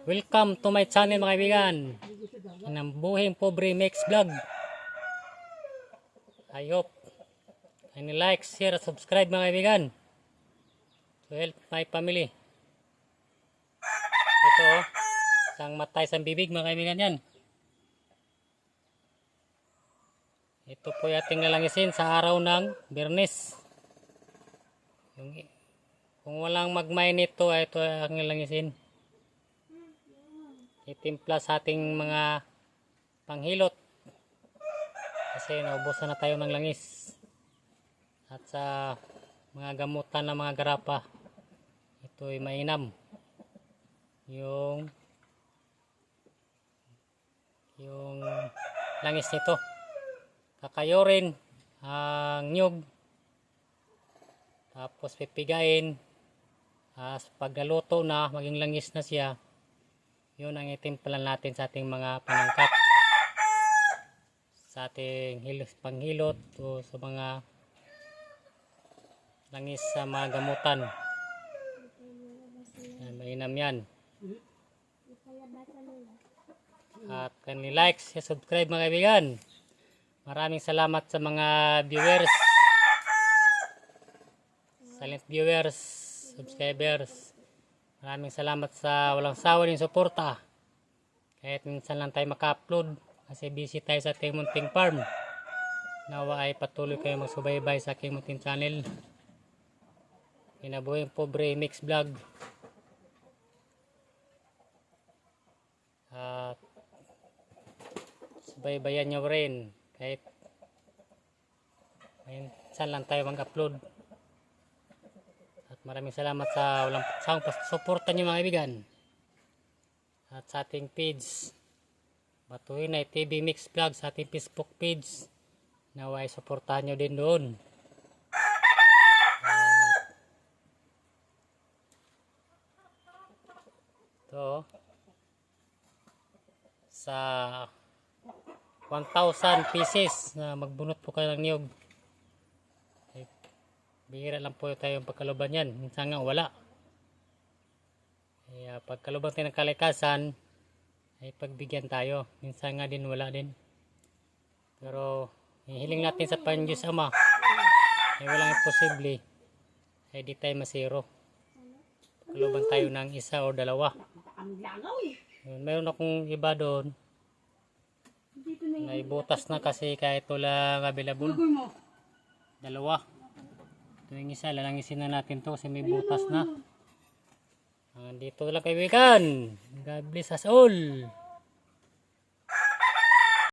Welcome to my channel mga kaibigan. Ng Buhing Pobre Mix Vlog. I hope and like, share, subscribe mga kaibigan to help my family. Ito isang matay sa bibig mga kaibigan yan. Ito po yung ating nalangisin sa araw ng Biyernes. Kung walang magmay nito, ito ang nalangisin. Itimpla sa ating mga panghilot kasi naubusan na tayo ng langis at sa mga gamutan ng mga garapa ito ay mainam yung langis nito. Kakayurin ang nyug tapos pipigain pag naluto na maging langis na siya. Yun ang itimplan natin sa ating mga panangkat, sa ating panghilot o sa mga langis sa mga gamutan. Mainam yan. At like, subscribe mga kaibigan. Maraming salamat sa mga viewers, silent viewers, subscribers. Maraming salamat sa walang sawa ng suporta. Kahit minsan lang tayo maka-upload kasi busy tayo sa ating munting farm. Nawa ay patuloy kayo magsubaybay sa aking munting channel. Buhing Pobre Mix Vlog. At subaybayan nyo rin kahit minsan lang tayo mag-upload. Maraming salamat sa walang sawang suporta niyo mga kaibigan. At sa ating page Batuhinay TV Mix Vlog sa ating Facebook page, naway suportahan niyo din doon. Ito sa 1,000 pieces na magbunot po kayo ng niyog. Bihira lang po tayo yung pagkaluban yan. Minsan nga wala. Kaya pagkaluban tayo ng kalikasan, ay pagbigyan tayo. Minsan nga din wala din. Pero hihiling natin sa Diyos Ama, ay walang imposible. Ay di tayo masiro. Pagkaluban tayo ng isa o dalawa. Meron akong iba doon. Naibutas na kasi kahit wala available. Dalawa. Ito yung isa, lalangisin na natin to kasi may butas na. Dito lang kaibigan. God bless us all.